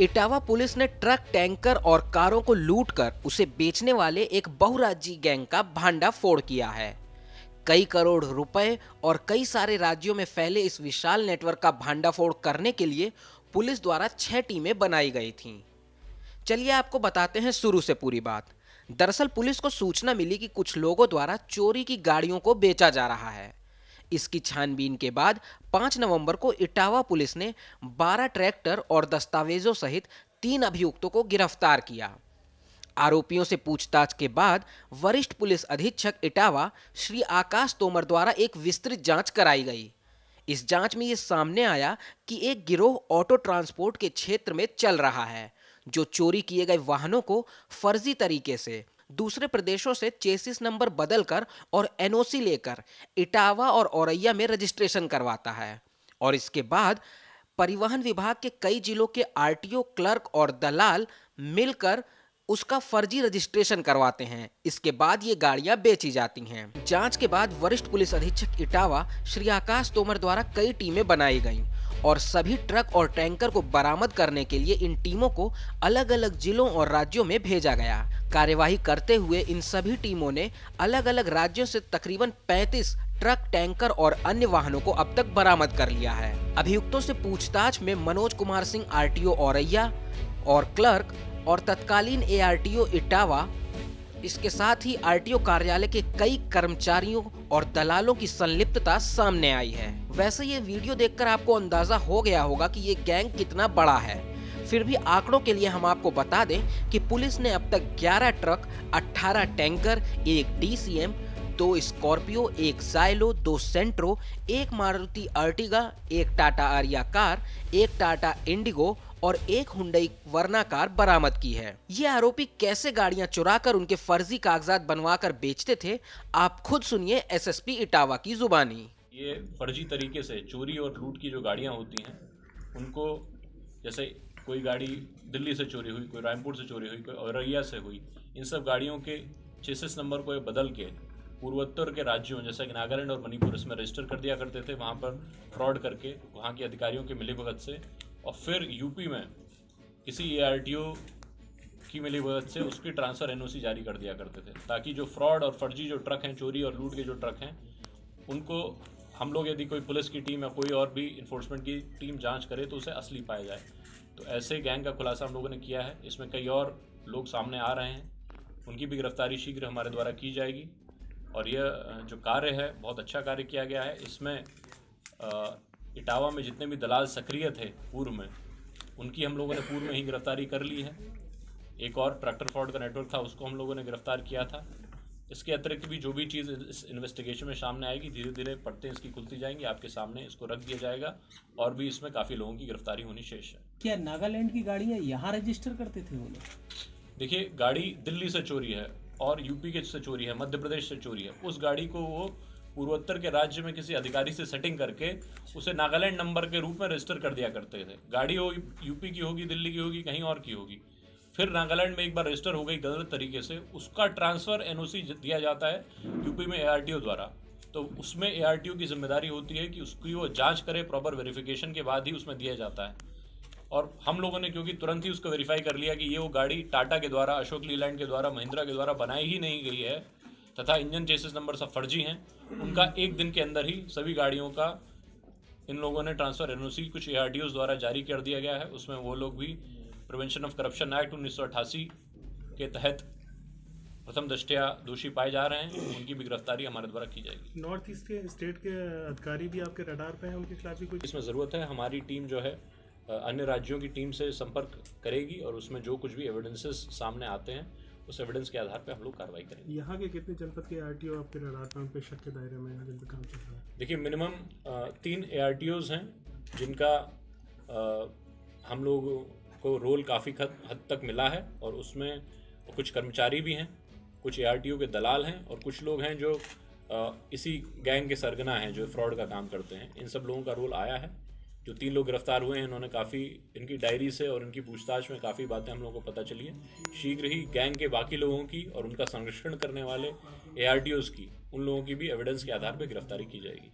Etawah police ने truck, tanker और कारों को लूटकर उसे बेचने वाले एक बहुराज्यीय गैंग का भांडाफोड़ किया है। कई करोड़ रुपए और कई सारे राज्यों में फैले इस विशाल नेटवर्क का भांडाफोड़ करने के लिए पुलिस द्वारा 6 टीमें बनाई गई थीं। चलिए आपको बताते हैं शुरू से पूरी बात। दरअसल पुलिस को सूचना मिली कि कुछ लोगों द्वारा चोरी की गाड़ियों को बेचा जा रहा है। इसकी छानबीन के बाद 5 नवंबर को इटावा पुलिस ने 12 ट्रैक्टर और दस्तावेजों सहित 3 अभियुक्तों को गिरफ्तार किया। आरोपियों से पूछताछ के बाद वरिष्ठ पुलिस अधीक्षक इटावा श्री आकाश तोमर द्वारा एक विस्तृत जांच कराई गई। इस जांच में ये सामने आया कि एक गिरोह ऑटो ट्रांसपोर्ट के क्षेत्र में चल रहा है, जो चोरी किए गए वाहनों को फर्जी तरीके से दूसरे प्रदेशों से चेसिस नंबर बदलकर और एनओसी लेकर इटावा और औरैया में रजिस्ट्रेशन करवाता है और इसके बाद परिवहन विभाग के कई जिलों के आरटीओ क्लर्क और दलाल मिलकर उसका फर्जी रजिस्ट्रेशन करवाते हैं। इसके बाद ये गाड़ियां बेची जाती हैं। जांच के बाद वरिष्ठ पुलिस अधीक्षक इटावा श्री आकाश तोमर द्वारा कई टीमें बनाई गईं और सभी ट्रक और टैंकर को बरामद करने के लिए इन टीमों को अलग अलग जिलों और राज्यों में भेजा गया। कार्यवाही करते हुए इन सभी टीमों ने अलग अलग राज्यों से तकरीबन 35 ट्रक, टैंकर और अन्य वाहनों को अब तक बरामद कर लिया है। अभियुक्तों से पूछताछ में मनोज कुमार सिंह आरटीओ औरैया और क्लर्क और तत्कालीन एआरटीओ इटावा, इसके साथ ही आरटीओ कार्यालय के कई कर्मचारियों और दलालों की संलिप्तता सामने आई है। वैसे ये वीडियो देखकर आपको अंदाजा हो गया होगा कि ये गैंग कितना बड़ा है। फिर भी आंकड़ों के लिए हम आपको बता दें कि पुलिस ने अब तक 11 ट्रक, 18 टैंकर, एक डीसीएम, 2 स्कॉर्पियो, एक जाइलो, 2 सेंट्रो, एक मारुति अर्टिगा, एक टाटा आरिया कार, एक टाटा इंडिगो और एक हुंडई वर्ना कार बरामद की है। ये आरोपी कैसे गाड़ियां चुराकर उनके फर्जी कागजात बनवाकर बेचते थे, आप खुद सुनिए एसएसपी इटावा की जुबानी। ये फर्जी तरीके से चोरी और लूट की जो गाड़ियां होती हैं, उनको जैसे कोई गाड़ी दिल्ली से चोरी हुई, कोई रायपुर से चोरी हुई, कोई औरैया से हुई, इन सब गाड़ियों के चेसिस नंबर को बदल के पूर्वोत्तर के राज्यों जैसे कि नागालैंड और मणिपुर इसमें रजिस्टर कर दिया करते थे, वहाँ पर फ्रॉड करके वहाँ के अधिकारियों के मिलीभगत से, और फिर यूपी में किसी एआरटीओ की मिलीभगत से उसकी ट्रांसफ़र एनओसी जारी कर दिया करते थे, ताकि जो फ्रॉड और फर्जी जो ट्रक हैं, चोरी और लूट के जो ट्रक हैं, उनको हम लोग यदि कोई पुलिस की टीम या कोई और भी इन्फोर्समेंट की टीम जांच करे तो उसे असली पाया जाए। तो ऐसे गैंग का खुलासा हम लोगों ने किया है। इसमें कई और लोग सामने आ रहे हैं, उनकी भी गिरफ्तारी शीघ्र हमारे द्वारा की जाएगी। और यह जो कार्य है बहुत अच्छा कार्य किया गया है। इसमें इटावा में जितने भी दलाल सक्रिय थे पूर्व में, उनकी हम लोगों ने पूर्व में ही गिरफ्तारी कर ली है। एक और ट्रैक्टर फ्रॉड का नेटवर्क था, उसको हम लोगों ने गिरफ्तार किया था। इसके अतिरिक्त भी जो भी चीज़ इस इन्वेस्टिगेशन में सामने आएगी, धीरे धीरे परतें इसकी खुलती जाएंगी, आपके सामने इसको रख दिया जाएगा। और भी इसमें काफ़ी लोगों की गिरफ्तारी होनी शेष है। क्या नागालैंड की गाड़ियाँ यहाँ रजिस्टर करते थे वो लोग? देखिए, गाड़ी दिल्ली से चोरी है और यूपी के से चोरी है, मध्य प्रदेश से चोरी है। उस गाड़ी को वो पूर्वोत्तर के राज्य में किसी अधिकारी से सेटिंग करके उसे नागालैंड नंबर के रूप में रजिस्टर कर दिया करते थे। गाड़ी हो यूपी की होगी, दिल्ली की होगी, कहीं और की होगी, फिर नागालैंड में एक बार रजिस्टर हो गई गलत तरीके से, उसका ट्रांसफ़र एनओसी दिया जाता है यूपी में एआरटीओ द्वारा। तो उसमें एआरटीओ की जिम्मेदारी होती है कि उसकी वो जांच करे, प्रॉपर वेरिफिकेशन के बाद ही उसमें दिया जाता है। और हम लोगों ने क्योंकि तुरंत ही उसको वेरीफाई कर लिया कि ये वो गाड़ी टाटा के द्वारा, अशोक लीलैंड के द्वारा, महिंद्रा के द्वारा बनाई ही नहीं गई है तथा इंजन चेसिस नंबर सब फर्जी हैं, उनका एक दिन के अंदर ही सभी गाड़ियों का इन लोगों ने ट्रांसफ़र एनओसी कुछ एआरटीओ द्वारा जारी कर दिया गया है। उसमें वो लोग भी प्रिवेंशन ऑफ करप्शन एक्ट 1988 के तहत प्रथम दृष्टया दोषी पाए जा रहे हैं, उनकी भी गिरफ्तारी हमारे द्वारा की जाएगी। नॉर्थ ईस्ट के स्टेट के अधिकारी भी आपके रडार पे हैं, उनके खिलाफ भी कुछ इसमें ज़रूरत है। हमारी टीम जो है अन्य राज्यों की टीम से संपर्क करेगी और उसमें जो कुछ भी एविडेंसेस सामने आते हैं उस एविडेंस के आधार पर हम लोग कार्रवाई करेंगे। यहाँ के कितने जनपद के आरटीओ आपके रडार पर, उन पे शक के दायरे में यहाँ जिन पे काम चल रहा है? देखिए, मिनिमम 3 एआरटीओज़ हैं जिनका हम लोगों को रोल काफ़ी हद तक मिला है, और उसमें कुछ कर्मचारी भी हैं, कुछ एआरटीओ के दलाल हैं और कुछ लोग हैं जो इसी गैंग के सरगना हैं जो फ्रॉड का काम करते हैं। इन सब लोगों का रोल आया है। जो 3 लोग गिरफ्तार हुए हैं, इन्होंने काफ़ी, इनकी डायरी से और इनकी पूछताछ में काफ़ी बातें हम लोगों को पता चली है। शीघ्र ही गैंग के बाकी लोगों की और उनका संरक्षण करने वाले एआरटीओज़ की, उन लोगों की भी एविडेंस के आधार पर गिरफ्तारी की जाएगी।